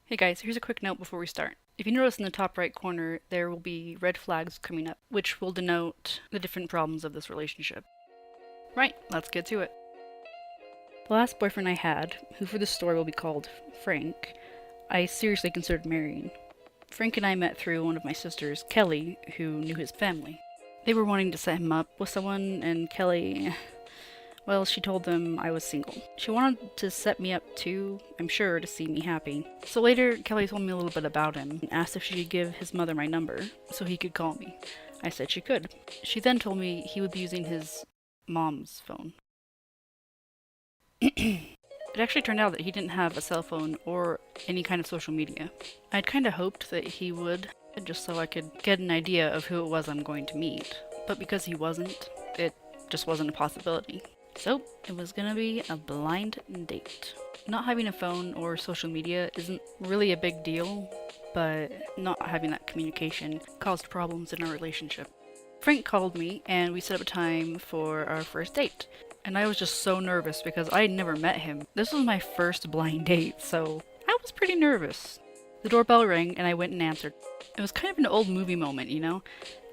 Hey guys, here's a quick note before we start. If you notice in the top right corner, there will be red flags coming up, which will denote the different problems of this relationship. Right, let's get to it. The last boyfriend I had, who for this story will be called Frank, I seriously considered marrying. Frank and I met through one of my sisters, Kelly, who knew his family. They were wanting to set him up with someone, and Kelly, well, she told them I was single. She wanted to set me up too, I'm sure, to see me happy. So later, Kelly told me a little bit about him and asked if she could give his mother my number so he could call me. I said she could. She then told me he would be using his mom's phone. It actually turned out that he didn't have a cell phone or any kind of social media. I'd kinda hoped that he would, just so I could get an idea of who it was I'm going to meet. But because he wasn't, it just wasn't a possibility. So, it was gonna be a blind date. Not having a phone or social media isn't really a big deal, but not having that communication caused problems in our relationship. Frank called me and we set up a time for our first date. And I was just so nervous because I had never met him. This was my first blind date, so I was pretty nervous. The doorbell rang and I went and answered. It was kind of an old movie moment, you know?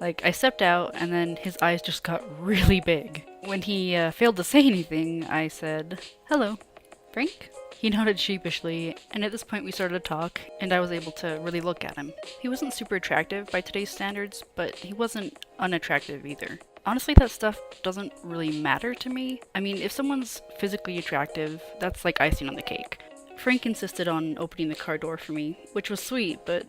Like, I stepped out and then his eyes just got really big. When he failed to say anything, I said, "Hello, Frank?" He nodded sheepishly, and at this point we started to talk, and I was able to really look at him. He wasn't super attractive by today's standards, but he wasn't unattractive either. Honestly, that stuff doesn't really matter to me. I mean, if someone's physically attractive, that's like icing on the cake. Frank insisted on opening the car door for me, which was sweet, but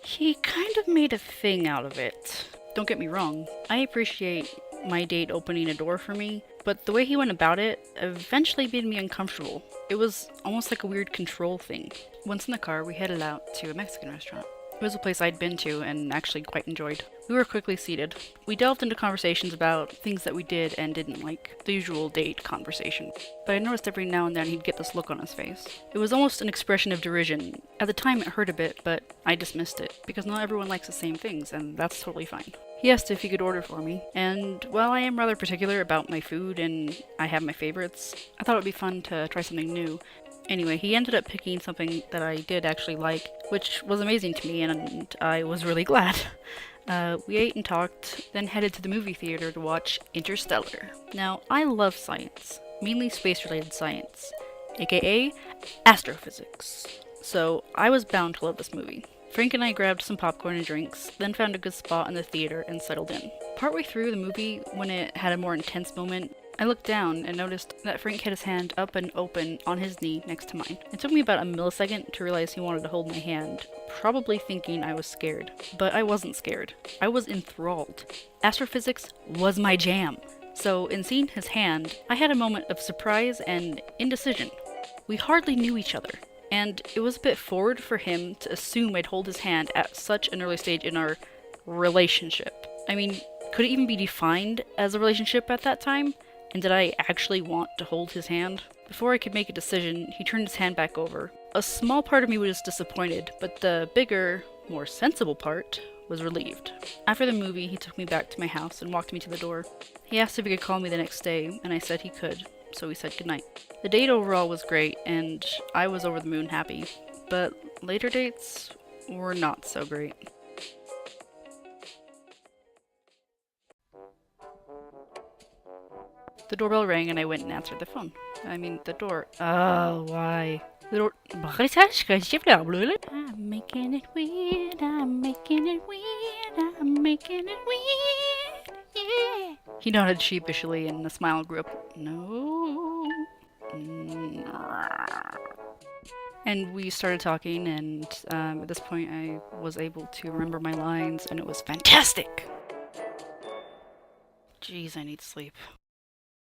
he kind of made a thing out of it. Don't get me wrong, I appreciate my date opening a door for me, but the way he went about it eventually made me uncomfortable. It was almost like a weird control thing. Once in the car, we headed out to a Mexican restaurant. It was a place I'd been to and actually quite enjoyed. We were quickly seated. We delved into conversations about things that we did and didn't like, the usual date conversation. But I noticed every now and then he'd get this look on his face. It was almost an expression of derision. At the time it hurt a bit, but I dismissed it, because not everyone likes the same things, and that's totally fine. He asked if he could order for me, and while I am rather particular about my food and I have my favorites, I thought it would be fun to try something new. Anyway, he ended up picking something that I did actually like, which was amazing to me, and I was really glad. We ate and talked, then headed to the movie theater to watch Interstellar. Now, I love science, mainly space-related science, aka astrophysics. So, I was bound to love this movie. Frank and I grabbed some popcorn and drinks, then found a good spot in the theater and settled in. Partway through the movie, when it had a more intense moment, I looked down and noticed that Frank had his hand up and open on his knee next to mine. It took me about a millisecond to realize he wanted to hold my hand, probably thinking I was scared. But I wasn't scared. I was enthralled. Astrophysics was my jam. So in seeing his hand, I had a moment of surprise and indecision. We hardly knew each other, and it was a bit forward for him to assume I'd hold his hand at such an early stage in our relationship. I mean, could it even be defined as a relationship at that time? And did I actually want to hold his hand? Before I could make a decision, he turned his hand back over. A small part of me was disappointed, but the bigger, more sensible part was relieved. After the movie, he took me back to my house and walked me to the door. He asked if he could call me the next day, and I said he could, so we said goodnight. The date overall was great, and I was over the moon happy, but later dates were not so great. The doorbell rang and I went and answered the phone. I mean, the door. Oh, why? The door. I'm making it weird, I'm making it weird, I'm making it weird, yeah. He nodded sheepishly and a smile grew up. No. And we started talking, and at this point I was able to remember my lines, and it was fantastic! Jeez, I need sleep.